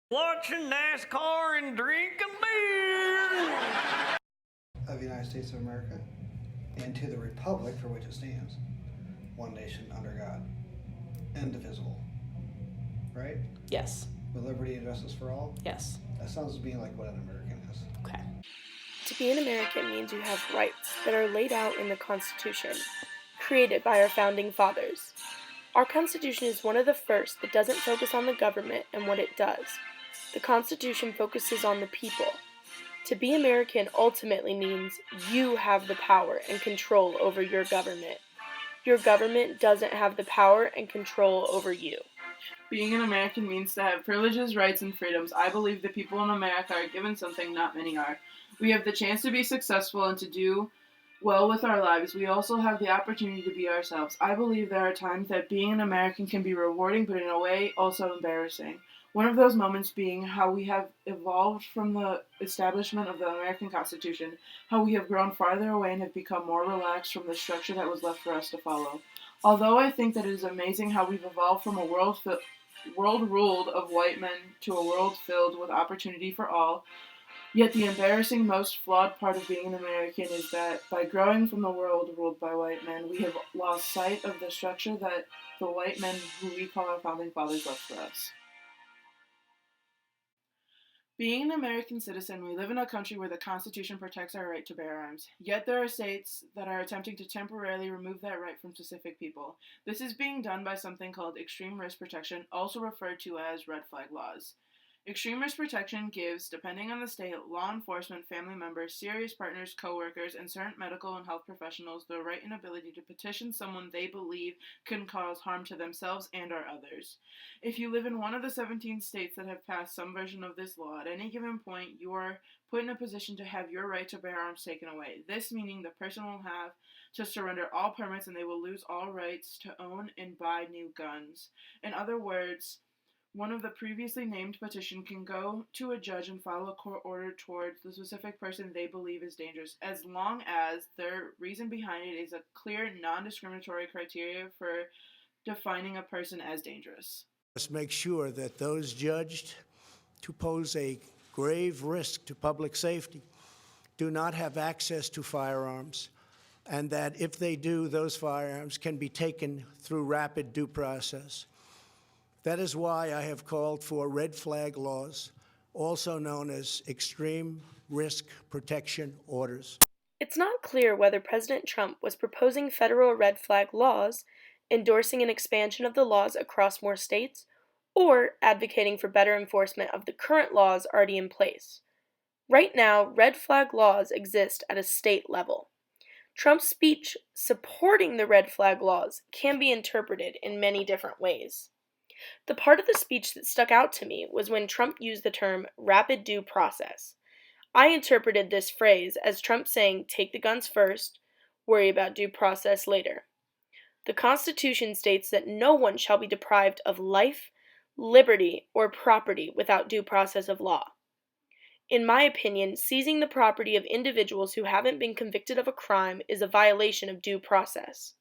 Watching NASCAR and drinking beer. Of the United States of America, and to the republic for which it stands, one nation under God, indivisible. Right? Yes. With liberty and justice for all? Yes. That sounds to me like what an American is. Okay. To be an American means you have rights that are laid out in the Constitution, created by our founding fathers. Our Constitution is one of the first that doesn't focus on the government and what it does. The Constitution focuses on the people. To be American ultimately means you have the power and control over your government. Your government doesn't have the power and control over you. Being an American means to have privileges, rights, and freedoms. I believe the people in America are given something not many are. We have the chance to be successful and to do well with our lives. We also have the opportunity to be ourselves. I believe there are times that being an American can be rewarding, but in a way also embarrassing. One of those moments being how we have evolved from the establishment of the American Constitution, how we have grown farther away and have become more relaxed from the structure that was left for us to follow. Although I think that it is amazing how we've evolved from a world ruled of white men to a world filled with opportunity for all. Yet the embarrassing, most flawed part of being an American is that by growing from the world ruled by white men, we have lost sight of the structure that the white men who we call our founding fathers left for us. Being an American citizen, we live in a country where the Constitution protects our right to bear arms. Yet there are states that are attempting to temporarily remove that right from specific people. This is being done by something called extreme risk protection, also referred to as red flag laws. Extreme risk protection gives, depending on the state, law enforcement, family members, serious partners, coworkers, and certain medical and health professionals the right and ability to petition someone they believe can cause harm to themselves and or others. If you live in one of the 17 states that have passed some version of this law, at any given point you are put in a position to have your right to bear arms taken away. This meaning the person will have to surrender all permits and they will lose all rights to own and buy new guns. In other words, one of the previously named petition can go to a judge and file a court order towards the specific person they believe is dangerous, as long as their reason behind it is a clear, non-discriminatory criteria for defining a person as dangerous. Let's make sure that those judged to pose a grave risk to public safety do not have access to firearms, and that if they do, those firearms can be taken through rapid due process. That is why I have called for red flag laws, also known as extreme risk protection orders. It's not clear whether President Trump was proposing federal red flag laws, endorsing an expansion of the laws across more states, or advocating for better enforcement of the current laws already in place. Right now, red flag laws exist at a state level. Trump's speech supporting the red flag laws can be interpreted in many different ways. The part of the speech that stuck out to me was when Trump used the term rapid due process. I interpreted this phrase as Trump saying, take the guns first, worry about due process later. The Constitution states that no one shall be deprived of life, liberty, or property without due process of law. In my opinion, seizing the property of individuals who haven't been convicted of a crime is a violation of due process.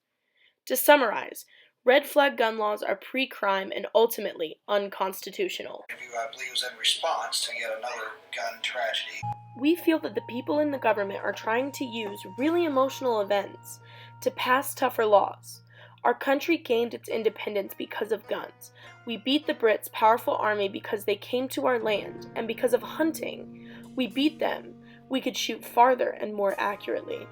To summarize, red flag gun laws are pre-crime and ultimately unconstitutional. I believe was in response to yet another gun tragedy. We feel that the people in the government are trying to use really emotional events to pass tougher laws. Our country gained its independence because of guns. We beat the Brits' powerful army because they came to our land, and because of hunting. We beat them. We could shoot farther and more accurately.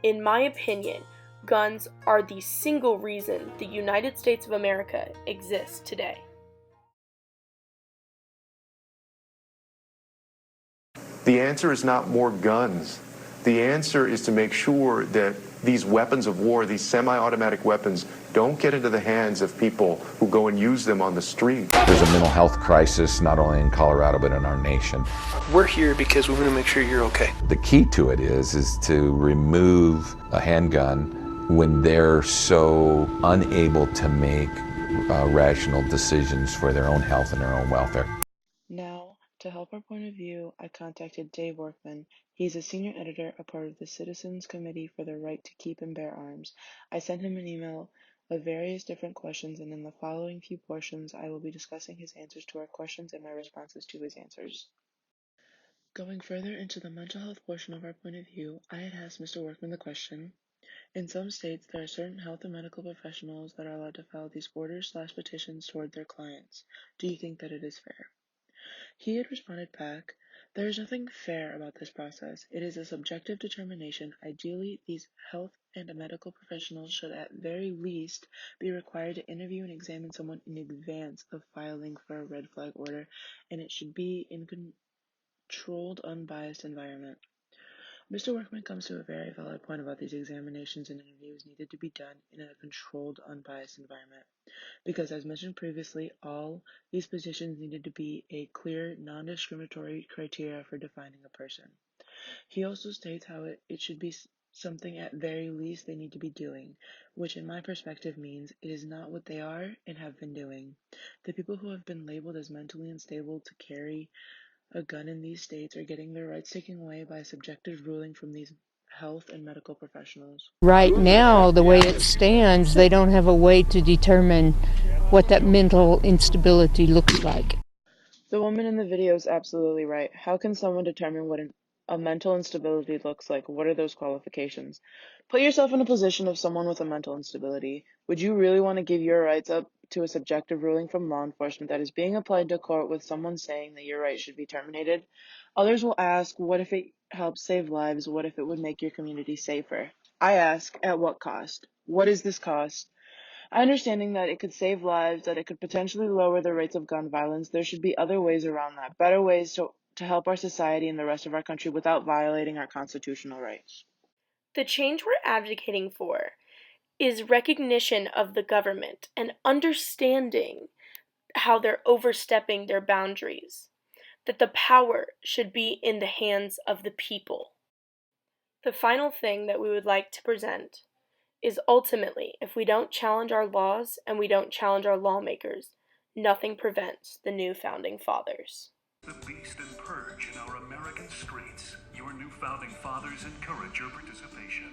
In my opinion, guns are the single reason the United States of America exists today. The answer is not more guns. The answer is to make sure that these weapons of war, these semi-automatic weapons, don't get into the hands of people who go and use them on the street. There's a mental health crisis not only in Colorado but in our nation. We're here because we want to make sure you're okay. The key to it is to remove a handgun when they're so unable to make rational decisions for their own health and their own welfare. Now, to help our point of view, I contacted Dave Workman. He's a senior editor, a part of the Citizens Committee for the Right to Keep and Bear Arms. I sent him an email of various different questions, and in the following few portions I will be discussing his answers to our questions and my responses to his answers. Going further into the mental health portion of our point of view, I had asked Mr. Workman the question, in some states there are certain health and medical professionals that are allowed to file these orders/petitions toward their clients. Do you think that it is fair? He had responded back, there is nothing fair about this process. It is a subjective determination. Ideally, these health and medical professionals should at very least be required to interview and examine someone in advance of filing for a red flag order, and it should be in controlled, unbiased environment. Mr. Workman comes to a very valid point about these examinations and interviews needed to be done in a controlled, unbiased environment. Because, as mentioned previously, all these positions needed to be a clear, non-discriminatory criteria for defining a person. He also states how it should be something at very least they need to be doing, which in my perspective means it is not what they are and have been doing. The people who have been labeled as mentally unstable to carry a gun in these states are getting their rights taken away by a subjective ruling from these health and medical professionals. Right now, the way it stands, they don't have a way to determine what that mental instability looks like. The woman in the video is absolutely right. How can someone determine what a mental instability looks like? What are those qualifications? Put yourself in a position of someone with a mental instability. Would you really want to give your rights up to a subjective ruling from law enforcement that is being applied to court with someone saying that your rights should be terminated? Others will ask, what if it helps save lives? What if it would make your community safer? I ask, at what cost? What is this cost? Understanding that it could save lives, that it could potentially lower the rates of gun violence, there should be other ways around that, better ways to help our society and the rest of our country without violating our constitutional rights. The change we're advocating for is recognition of the government and understanding how they're overstepping their boundaries, that the power should be in the hands of the people. The final thing that we would like to present is ultimately, if we don't challenge our laws and we don't challenge our lawmakers, nothing prevents the new founding fathers. The beast and purge in our American streets. Your new founding fathers encourage your participation.